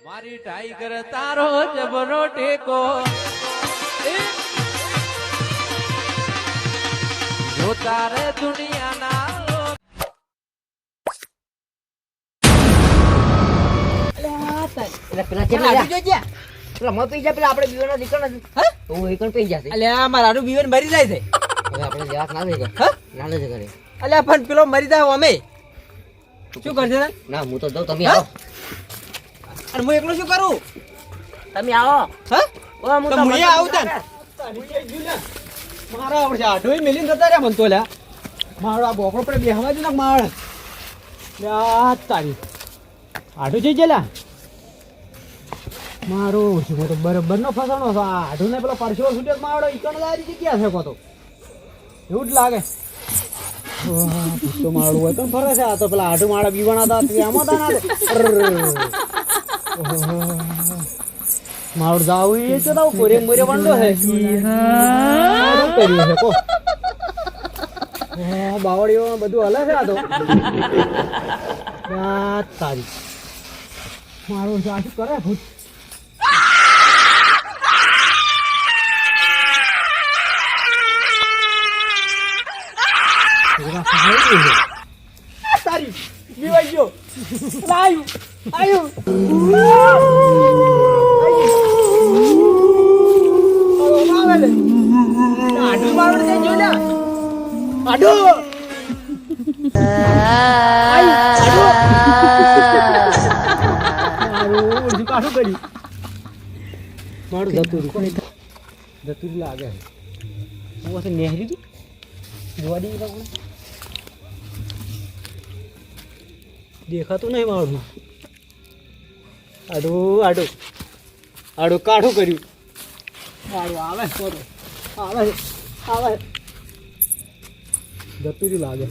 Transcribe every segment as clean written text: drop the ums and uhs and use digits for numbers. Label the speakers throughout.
Speaker 1: મારી ટાઈગર તારો જબરો ટેકો જો તારે દુનિયાના
Speaker 2: પેલા કેટલા પેલા મત પી જા પેલા આપણે બીવાનો દીકરો નથી હા તો એ કણ પી જશે
Speaker 3: અલ્યા મારાનું બીવન મરી જાય છે
Speaker 2: હવે આપણે જેવાક ના દે
Speaker 3: હા
Speaker 2: ના દે કરે
Speaker 3: અલ્યા પણ પેલો મરી જાય અમે શું કરશે ને
Speaker 2: ના હું તો દઉં તમે આવો
Speaker 3: અને હું એકલો શું કરું
Speaker 2: તમે આવો
Speaker 3: હા
Speaker 2: ઓ હું
Speaker 3: તો હું આવું તને મારા આવડે આઠોય મિલીન જતા રહ્યા મન તો લ્યા મારો આ બોકડો પડે બેહવા દે ને માળ લ્યા તારી આઠું જઈ ગયેલા મારો ઓછું તો બરાબર નો ફસાણો છે આ આઠું ને પેલો પરસેવો છૂટે માળો ઈકણ લારી જગ્યા છે કો તો એવું જ લાગે તો માળું હોય તો ફરે છે આ તો પેલા આઠું માળા બીવાના હતા આમાં હતા મારું જાવું એ તો દાવ કોરે મોરે વંડો છે કર્યું છે કો બાવળીઓ બધું હલે છે આ તો તારી મારું શું કરે ભૂત તારી બીવાઈ ગયો આવ્યું આવ્યું આડું મારું છે જો ને આડું કાઢું કરી મારું જતું લાગે હું નેહરી તું જોવા દે દેખાતું નહીં મારું આડું આડું આડું કાઢું કર્યું આડું આવે આવે આવે જતું જ લાગે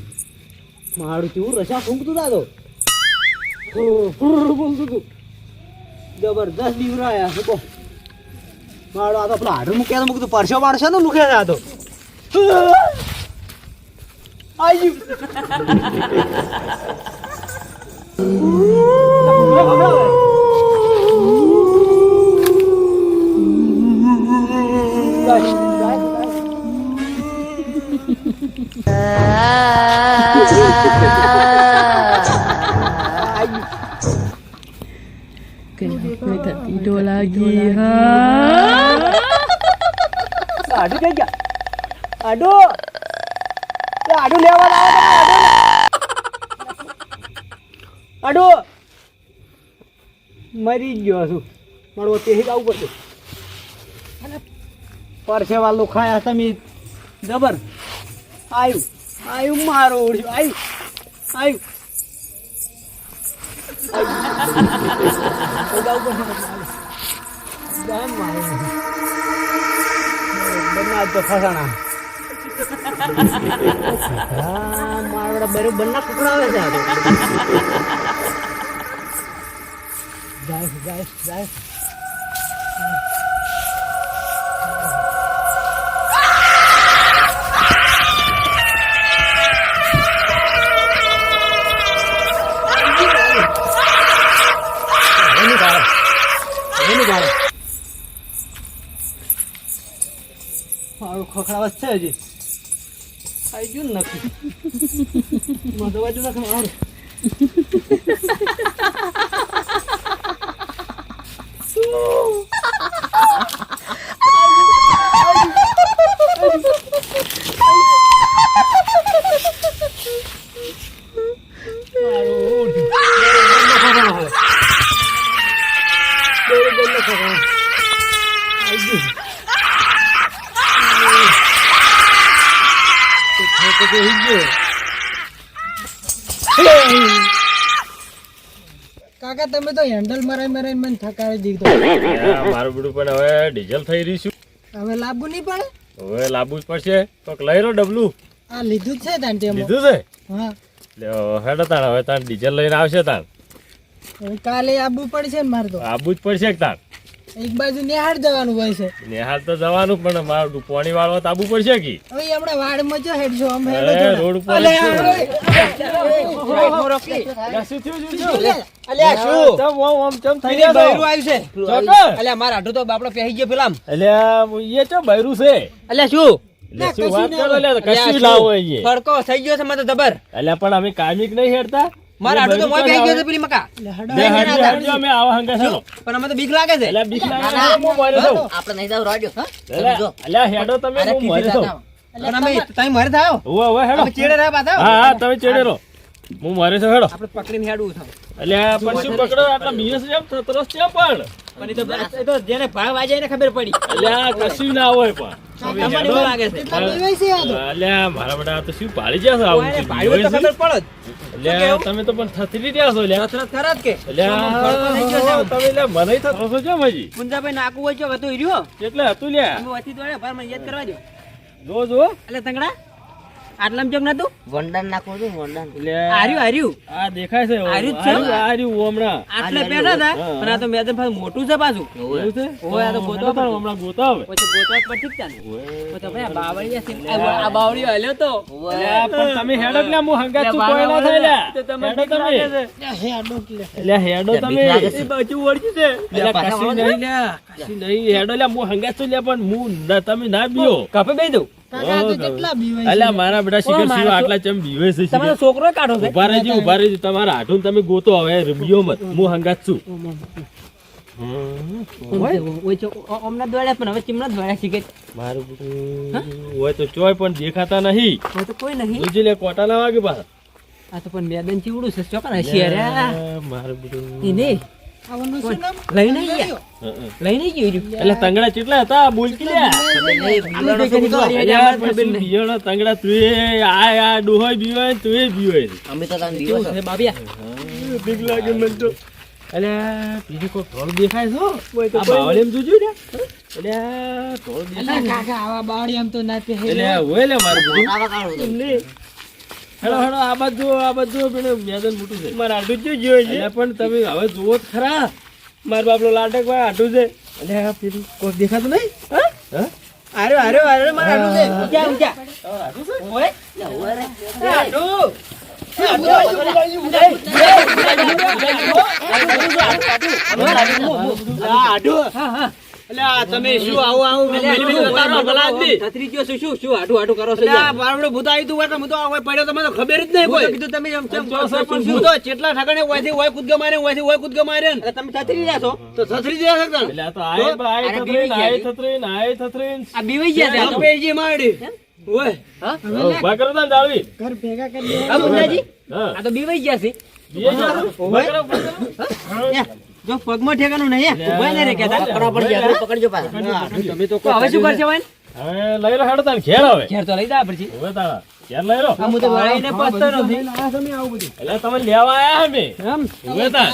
Speaker 3: મારું કેવું રસા ફૂંકતું દાદો બોલતું તું જબરદસ્ત દીવરાયા છે મારો આ તો પેલા હાડું મૂક્યા મૂકતું પરસો પાડશે ને મૂક્યા આ તો આવી
Speaker 4: Kenapa tak tidur lagi, ha?
Speaker 3: Aduh dia aja. Aduh. Ya aduh lewat aduh. મરી ગયો છું મારો તેહી આવું પડશે પરસેવા લોખાયા તમે જબર આવ્યું આવ્યું મારો ઓળ્યું આવ્યું ફસાણા મારા બરોબર ના કુકડાવે છે જાય મારું ખોખડાવત છે હજી આવી ગયું નથી મધો બાજુ નથી મારું કાકા તમે તો હેન્ડલ મરાઈ મને થકાવી દીધો
Speaker 5: મારું બધું પણ હવે ડીઝલ થઈ રહ્યું છું
Speaker 3: હવે લાવવું નહીં પડે
Speaker 5: હવે લાવવું જ પડશે તો લઈ લો ડબલું
Speaker 3: આ લીધું જ છે તાન
Speaker 5: લીધું છે
Speaker 3: હા
Speaker 5: હેડો તાણ હવે તાણ ડીઝલ લઈને આવશે તાણ
Speaker 3: હવે કાલે આવવું પડશે ને મારે તો
Speaker 5: આવવું જ પડશે તાણ
Speaker 3: એક બાજુ નિહાળ જવાનું હોય છે
Speaker 5: નિહાળ તો જવાનું પણ મારું પાણી વાળવા તાબુ પડશે કે
Speaker 3: હવે આપણે વાડમાં જો હેડ જો આમ
Speaker 5: એ,
Speaker 3: હેડો જો
Speaker 5: રોડ ઉપર
Speaker 3: અલે
Speaker 5: જ છું.
Speaker 3: અલ્યા શું થયું
Speaker 2: અલ્યા શું
Speaker 3: ચમ ઓમ ચમ થઈ
Speaker 2: પેલી
Speaker 3: રહ્યો
Speaker 2: બૈરું આવ્યું છે
Speaker 5: ચોક્કસ.
Speaker 2: અલ્યા મારા આઢું તો બાપડો પહેરી ગયો પેલા
Speaker 5: અલ્યા એ ચો બૈરું છે
Speaker 2: અલ્યા શું
Speaker 5: એટલે શું વાત કરો અલ્યા
Speaker 2: અલ્યા,
Speaker 5: કશું
Speaker 2: શું?
Speaker 5: ના હોય અહીંયા.
Speaker 2: ફડકો થઈ ગયો છે મને તો જબર
Speaker 5: અલ્યા પણ અમે કામિક નહીં હેડતા
Speaker 2: મારા આઢું તો મોય પહેરી ગયો છે પેલી મકા
Speaker 5: બે હાડજો, હાડજો, અમે આવા હંગા ચાલો.
Speaker 2: પણ અમે તો બીક લાગે છે
Speaker 5: અલ્યા બીક લાગે છે, હું મારે જાઉં.
Speaker 2: આપણે નહીં જાવ રાડ્યો હા
Speaker 5: અલ્યા, અલ્યા હેડો તમે, હું મારે જાઉં.
Speaker 2: પણ અમે તમે મરે થાવ
Speaker 5: ઉવ્વ, ઉવ્વ, હેડો.
Speaker 2: અમે ચેડે રહ્યા પાછા
Speaker 5: હા હા તમે ચડે રહો, હું મારે છે હેડો.
Speaker 2: આપણે પકડીને હેડવું છે
Speaker 5: અલ્યા પણ શું પકડો આટલા બીએસ કેમ તરસ કેમ પણ
Speaker 2: પણ એ તો જેને ભાવ વાજે એને ખબર પડી
Speaker 5: અલ્યા કશું ના હોય પણ
Speaker 2: તમને એવું લાગે છે
Speaker 5: અલ્યા મારા બેટા આ તો શું પાડી ગયા છો આવું
Speaker 2: ઓય,
Speaker 5: શું
Speaker 2: ભાઈઓ તો
Speaker 5: બીવે છે?
Speaker 2: ખબર પડે
Speaker 5: અલ્યા તમે તો પણ થથરી રહ્યા છો અલ્યા.
Speaker 2: તરત કે
Speaker 5: અલ્યા
Speaker 2: ફડકો થઈ ગયો છે.
Speaker 5: તમે અલ્યા મને થતો છો કેમ હજી
Speaker 2: મુંજાભાઈ નાકું હોય છે હતું હીર્યો
Speaker 5: એટલે હતું લ્યા
Speaker 2: અમે વચ્ચે દોડે ભાઈ મને યાદ કરવા દો
Speaker 5: જો જો
Speaker 2: એટલે તંગડા આટલામ જેમ નતું
Speaker 6: વંડન નાખવું હતું વંડન
Speaker 5: અલ્યા
Speaker 2: હાર્યું હાર્યું
Speaker 5: આ દેખાય છે
Speaker 2: આર્યું જ છે?
Speaker 5: આર્યું હમણાં
Speaker 2: આટલે બેઠા હતા
Speaker 5: હા.
Speaker 2: પણ આ તો મેદાન પાછું મોટું છે પાછું
Speaker 5: એવું છે?
Speaker 2: ઓય, આ તો ગોતવા
Speaker 5: હેડો તાણ, હમણાં ગોતા હવે.
Speaker 2: પછી ગોતવા પર ઠીક ચાલે તો ભાઈ આ બાવળિયા છે આ બાવળિયો હલ્યો તો
Speaker 5: અલ્યા પણ તમે હેડો એટલે હું હંગાત છું, કોઈ ના થાય લ્યા.
Speaker 2: તો તમને
Speaker 5: હેડો
Speaker 2: બીક
Speaker 5: તમે.
Speaker 2: લાગે છે.
Speaker 5: અલ્યા હેડો તમે.
Speaker 2: એ બાજુ વળગ્યું છે
Speaker 5: અલ્યા કશું નહીં લ્યા, કશું નહીં. હેડો લ્યા, હું હંગાત છું લ્યા, પણ હું તમે ના બીઓ.
Speaker 2: કપે બે દઉં
Speaker 5: અલ્યા મારા બેટા શિખર
Speaker 2: મારા
Speaker 5: શિવા આટલા ચમ બીવે છે શિખર.
Speaker 2: તમારો છોકરો કાઢો છે
Speaker 5: ઉભા રહેજો તમારા હાથું તમે ગોતો હવે બીઓ મત, હું હંગાત છું.
Speaker 2: ઓમના દોડ્યા પણ હવે ચીમના દોડ્યા શીખે
Speaker 5: મારું બેટું હોય તો ચોય પણ દેખાતા નહીં.
Speaker 2: હવે તો કોઈ નહીં
Speaker 5: જોજે લે, કોટા ના વાગે પાછા.
Speaker 2: આ તો પણ મેદાન ચીવડું છે ચોકન હશિયાર
Speaker 5: મારું બેટું
Speaker 2: એને લઈને ગયા લઈને ગયું
Speaker 5: એટલે તંગડા કેટલા હતા બોલ કે લ્યા. અલ્યા પછી બિયાણો તંગડા તુંએ આ ડોહોય બીવાય ને તુંએ બીવાય.
Speaker 6: અમે તો તને દિવસ
Speaker 5: બીક લાગે મને તો. અલ્યા બીજું કોઈ ઢોલ દેખાય છે હો. આ બાવળીમ જોજો ને. અલ્યા ઢોલ દેખાય છે.
Speaker 3: આવા બાવળી આમ તો ના પહેરે
Speaker 5: અલ્યા હોય લે મારું બધું.
Speaker 6: આવા કાઢું હતું
Speaker 5: હેડો હેડો આ બાજુ પેલું મેદાન મોટું છે. મારા આટું જ જોઈ છે. પણ તમે હવે જુઓ જ ખરા, મારા બાપલો લાટક ભાઈ આટું છે. અલ્યા પેલું કોઈ દેખાતું નહીં. હા
Speaker 2: આર્યો આર્યો આર્યો મારા આટલું છે ઊંચા ઊંચા ઓય
Speaker 3: તમે શું આવું આવું
Speaker 2: છત્રી ગયો છું શું શું હાડું હાડું કરો છો
Speaker 3: બારવડો ભૂત આવી તું એટલે હું તો આ પડ્યો તમને તો ખબર જ નહીં કોઈ
Speaker 2: કીધું તમે એમ કેમ
Speaker 3: હું તો ચેટલા ઠાકણે ઓયથી ઓય કૂદકા મારે ઓયથી ઓય કૂદકા મારે ને
Speaker 2: તમે છત્રી રહ્યા છો
Speaker 3: તો સસરી જાય છે તને
Speaker 5: એટલે આ તો આય થથરીન.
Speaker 2: આ બીવાઈ ગયા છે આ તો.
Speaker 3: પેજી માડી ઓય
Speaker 5: ઉભા કરો તાન જાળવી.
Speaker 2: આ મુંજાજી
Speaker 5: હા
Speaker 2: આ તો બીવાઈ ગયા છે
Speaker 5: બીએ જાઓ. ઉભા કરો, ઉભા કરો.
Speaker 2: જો પગમાં ઠેકાનું નહીં ઉભા નહીં રે કહેતા
Speaker 6: પકડજો પાછા
Speaker 3: તમે તો
Speaker 2: તો હવે શું કરશે ભાઈ
Speaker 5: હવે લઈ લો હેડો તાન ઘેર હવે.
Speaker 2: ઘેર તો લઈ દા પછી
Speaker 5: હવે તારા ઘેર લઈ લો.
Speaker 2: હું તો વળાઈને પસતો નથી
Speaker 5: એટલે તમે લેવા આયા અમે. હવે તાન.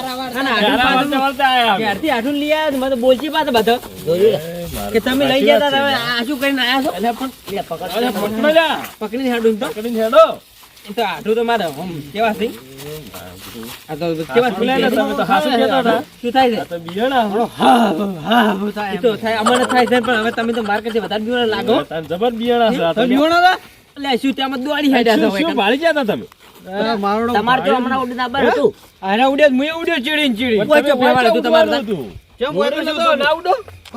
Speaker 5: ઘેરા વળતે વળતે આયા અમે.
Speaker 2: ક્યારથી આઠું લઈ આવ્યા મને તો બોલજી પાછો બધો કે તમે લઈ જતા તમે આ શું કરીને આયા છો
Speaker 5: અલ્યા પકડો લ્યા.
Speaker 2: પકડીને હાડું તો
Speaker 5: પકડીને હેડો.
Speaker 2: એ તો આઠું તો મારે આમ કેવા છે આ તો કેવા
Speaker 5: બોલે ને તમે તો હાસુ કહેતા હતા.
Speaker 2: શું થાય છે
Speaker 5: આ તો બિયાણા હો.
Speaker 2: એ તો થાય અમને થાય છે પણ હવે તમે તો માર્કેટ વધારે બીવાના લાગો
Speaker 5: તાન જબર બિયાણા છે આ તો.
Speaker 2: એટલે શું ત્યાં દોડી હાડ્યા
Speaker 5: શું
Speaker 2: છો
Speaker 5: શું ભાળી ગયા હતા તમે?
Speaker 6: તમારે તો હમણાં ઉડીને આબર હતું
Speaker 2: આના ઉડ્યો મુએ ઉડ્યો ચીડીને ચીડી કોઈ ચો ફેવાડે તું તમારે
Speaker 5: હતું.
Speaker 3: કેમ ઓય તો ના ઉડો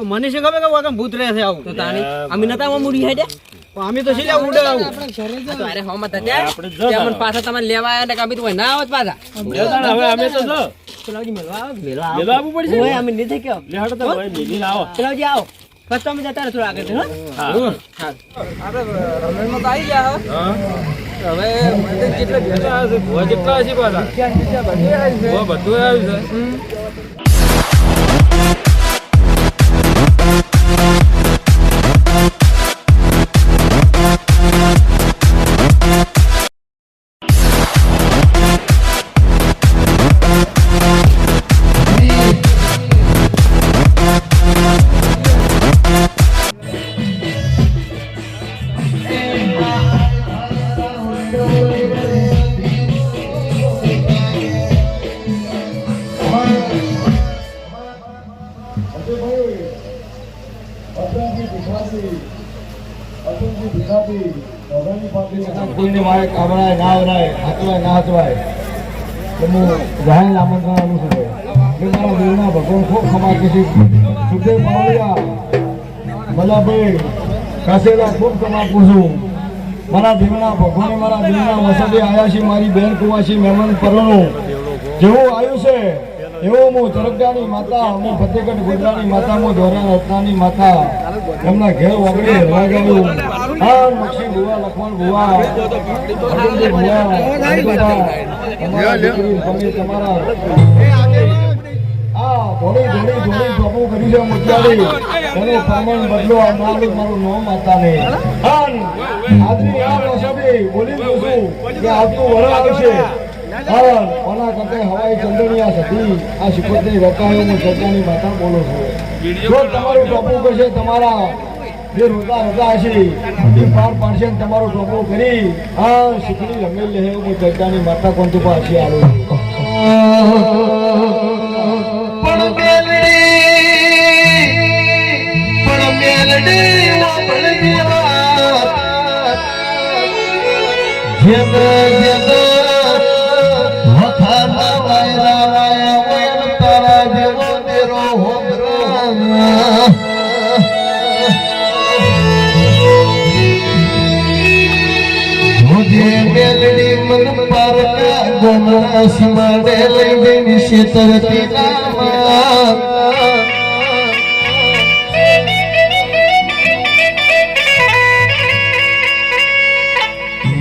Speaker 3: મને શું ખબર કે વાગમ ભૂત રહે છે આવું
Speaker 2: તો તાણી અમે નતા આમાં મુડી હાડ્યા
Speaker 3: અમે તો સીધા ઉડે આવું
Speaker 2: તો અરે હોમાં હતા
Speaker 5: આપણે જો
Speaker 2: ત્યાં મને પાછા તમારે લેવા આવ્યા ને કે અમે તો ના આવત પાછા
Speaker 5: લેતા ને હવે અમે તો જો
Speaker 2: પેલાજી મળવા આવો
Speaker 6: વેલા
Speaker 5: લેવા આવવું પડશે
Speaker 2: ઓય અમે નીચે કયો
Speaker 5: લે હેડો તો હવે મેલીને આવો.
Speaker 2: પેલાજી આવો બસ તમે જતા રહો થોડા આગળ હો
Speaker 5: હા. હા.
Speaker 1: હવે મંદિર જેટલા ભેગા હશે ભુવા જેટલા હશે પાછા ભુવા બધું આવ્યું છે
Speaker 7: કોઈને મારે કામરાય ના આવરાય હાથવાય ના હાથવાય હું જાહેર આમંત્રણ આવું છું મેં મારા દેવના ભગવાન ખૂબ ખમા કીધી સુખદેવ પાવડિયા ભલાભાઈ કાસેલા ખૂબ ખમા પૂછું મારા દેવના ભગવાને મારા દેવના વસતે આવ્યા છે મારી બેન કુવાસી મહેમાન પરણું જેવું આવ્યું છે એવું હું ચરકડાની માતા હું ફતેગઢ ગોધરાની માતા હું ધોરા રત્નાની માતા એમના ઘેર વગડે લગાવ્યું હા મક્ષી ભુવા લખમણ ભુવા અરવિંદ ભુવા તમારા દીકરી તમે તમારા આ ધોળી ધોળી ધોળી પ્રભુ કરી છે મુત્યારી એનો પ્રમાણ બદલો આ મારું મારું નામ માતાને આજની આ વસબી બોલી દઉં છું કે આવતું વર આવશે કોના કરતે હવાઈ ચંદનિયા સતી આ શિકોતની રકાયો હું સરકારની માતા બોલું છું જો તમારું ટોપું કરશે તમારા જે રોતા રોતા હશે એ પાર પાડશે ને તમારું ટોપું કરી આ શીખડી રમેલ લે હું સરકારની માતા કોણ તું પાછી આવું
Speaker 8: મેલડી મન પર ગોમરા સીમાડે લઈને શેતરતી નામા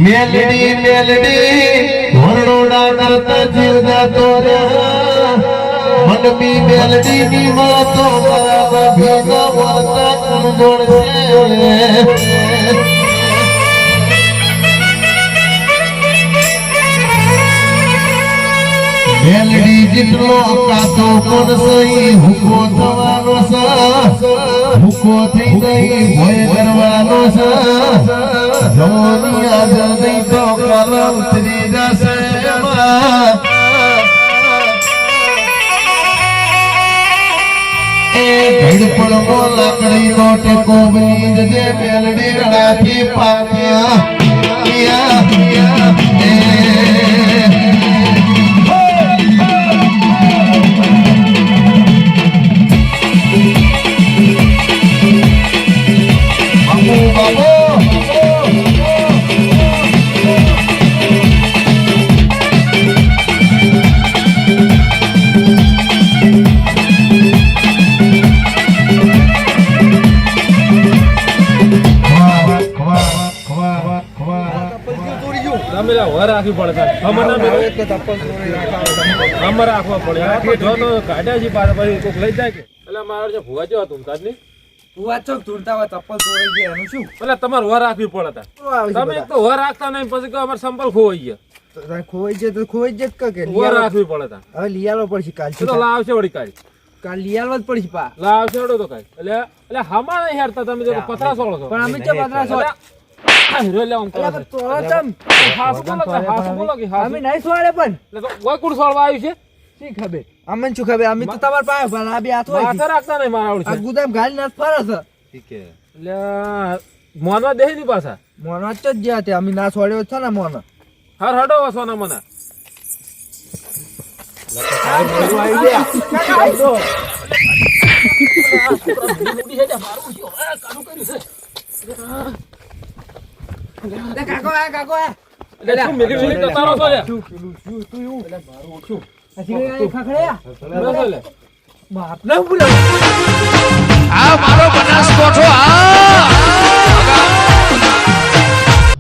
Speaker 8: મેલડી મેલડી ઘોરડોડા કરતા જીવતા તોર્યા મનમી મેલડી ની વાતો બરાબર ભીનો વર્તા ગુણ છે મેલડી જેટલો કાતો કોણ સહી હુકો થવાનો છે હુકો થઈ ગઈ ભય કરવાનો છે જવાની આજ નહીં તો કાલ ઉતરી જશે એ ઘડપણમો લાકડી નો ટેકો બની જજે મેલડી રડાથી પાક્યા
Speaker 1: વર રાખવી પડે અમારે રાખવા પડે જો તો કાઢ્યા છે પાછા પછી કોઈક લઈ જાય કે એટલે મારા જે ભુવા જેવા તું તારની
Speaker 5: ભુવા ચોક ધૂળતા હોય ચપ્પલ તોડી ગયા એનું શું
Speaker 1: એટલે તમારે વર રાખવી પડે તમે એક તો વર રાખતા નહીં પછી કહો અમારે સંપલ ખોવાઈ ગયા
Speaker 5: ખોવાઈ જાય તો ખોવાઈ જાય કે
Speaker 1: વર રાખવી પડે
Speaker 5: હવે લીયાલો પડશે કાલ
Speaker 1: તો લાવશે વળી કાલ
Speaker 5: કાલ લીયાલો જ પડશે પા
Speaker 1: લાવશે વડો તો કાલ એટલે હમા નહીં હેરતા તમે જો પતરા સોળો છો
Speaker 5: પણ અમે ચો પતરા સોળ
Speaker 1: હીરો લે આમ કરો
Speaker 5: તો તમ
Speaker 1: હાસ બોલો કે હાસ
Speaker 5: અમે નહીં સોળે પણ
Speaker 1: એટલે કોઈ કુડ સોળવા આવ્યું છે
Speaker 5: શી ખબર અમને શું ખબર અમે તો તમાર પાસે પણ આ બે હાથ હોય
Speaker 1: માથે રાખતા નહીં મારા આવડે
Speaker 5: આ ગુદામ ગાલી નાથ ફરે છે
Speaker 1: ઠીક છે એટલે મોનવા દે ની પાછા
Speaker 5: મોનો જ જ્યાં તે અમે ના છોડ્યો છે ને મોનો
Speaker 1: હર હડો સોના મના
Speaker 5: કાકો કાકો
Speaker 1: એટલે શું મેગી મિનિટ તો તારો છો લે
Speaker 5: ખખડ્યા
Speaker 1: બસ લે
Speaker 5: બાપ ના બોલો
Speaker 8: આ મારો બનાસ